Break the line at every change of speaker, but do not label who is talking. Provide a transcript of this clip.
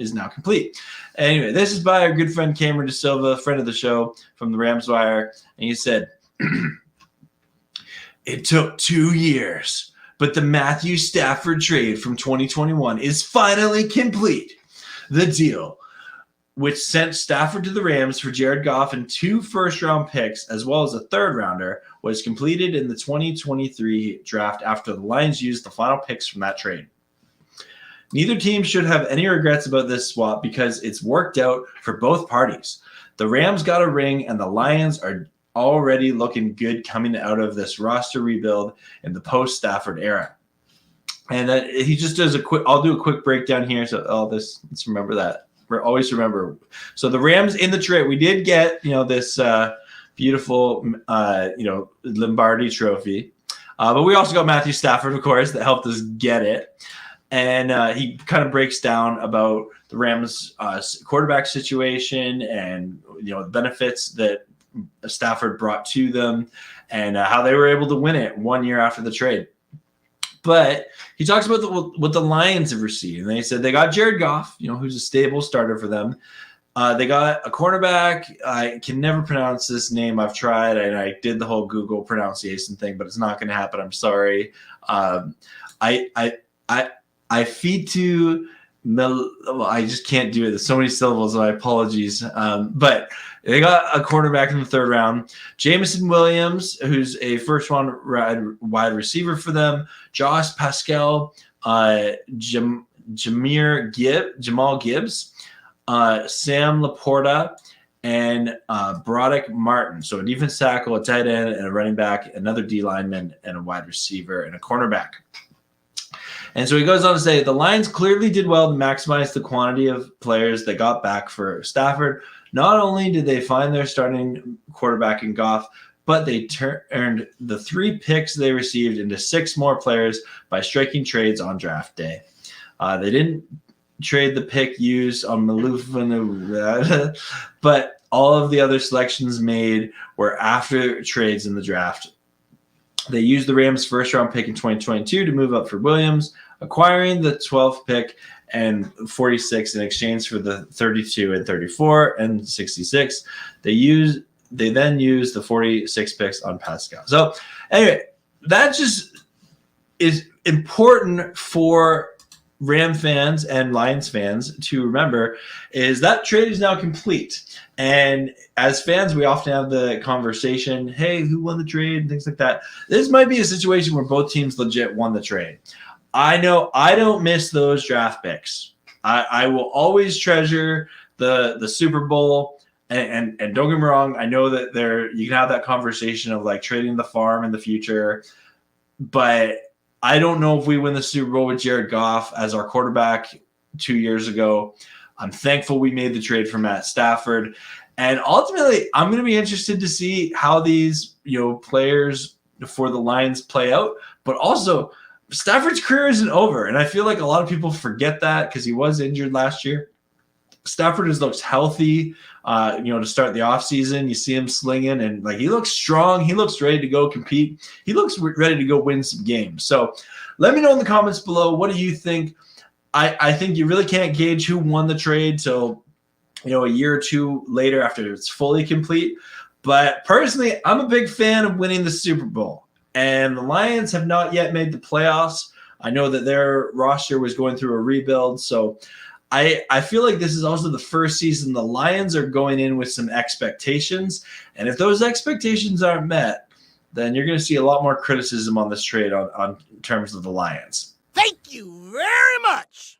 is now complete. Anyway, this is by our good friend Cameron De Silva, friend of the show from the Rams Wire. And he said, it took 2 years, but the Matthew Stafford trade from 2021 is finally complete. The deal, which sent Stafford to the Rams for Jared Goff and 2 first-round picks, as well as a third-rounder, was completed in the 2023 draft after the Lions used the final picks from that trade. Neither team should have any regrets about this swap because it's worked out for both parties. The Rams got a ring, and the Lions are already looking good coming out of this roster rebuild in the post-Stafford era. And he just does I'll do a quick breakdown here. So all this, let's remember that. Always remember. So the Rams in the trade, we did get, this beautiful, Lombardi trophy. But we also got Matthew Stafford, of course, that helped us get it. And he kind of breaks down about the Rams' quarterback situation and, the benefits that Stafford brought to them and how they were able to win it 1 year after the trade. But he talks about what the Lions have received. And they said they got Jared Goff, who's a stable starter for them. They got a cornerback. I can never pronounce this name. I've tried, and I did the whole Google pronunciation thing, but it's not going to happen. I'm sorry. I just can't do it. There's so many syllables. My apologies. But they got a cornerback in the third round. Jameson Williams, who's a first-round wide receiver for them. Josh Pascal, Jamal Gibbs, Sam Laporta, and Broderick Martin. So a defense tackle, a tight end, and a running back, another D lineman, and a wide receiver, and a cornerback. And so he goes on to say, the Lions clearly did well to maximize the quantity of players they got back for Stafford. Not only did they find their starting quarterback in Goff, but they turned the 3 picks they received into 6 more players by striking trades on draft day. They didn't trade the pick used on Maluf, but all of the other selections made were after trades in the draft. They used the Rams' first-round pick in 2022 to move up for Williams, acquiring the 12th pick and 46 in exchange for the 32 and 34 and 66. They then used the 46 picks on Pascal. So anyway, that just is important for Ram fans and Lions fans to remember, is that trade is now complete. And as fans, we often have the conversation, hey, who won the trade? And things like that. This might be a situation where both teams legit won the trade. I know I don't miss those draft picks. I will always treasure the Super Bowl. And don't get me wrong, I know that you can have that conversation of like trading the farm in the future. But I don't know if we win the Super Bowl with Jared Goff as our quarterback 2 years ago. I'm thankful we made the trade for Matt Stafford. And ultimately, I'm going to be interested to see how these players for the Lions play out. But also, Stafford's career isn't over. And I feel like a lot of people forget that because he was injured last year. Stafford looks healthy, to start the offseason. You see him slinging, and he looks strong. He looks ready to go compete. He looks ready to go win some games. So let me know in the comments below. What do you think? I think you really can't gauge who won the trade till, a year or two later after it's fully complete. But personally, I'm a big fan of winning the Super Bowl. And the Lions have not yet made the playoffs. I know that their roster was going through a rebuild. So I feel like this is also the first season the Lions are going in with some expectations. And if those expectations aren't met, then you're going to see a lot more criticism on this trade on terms of the Lions.
Thank you very much.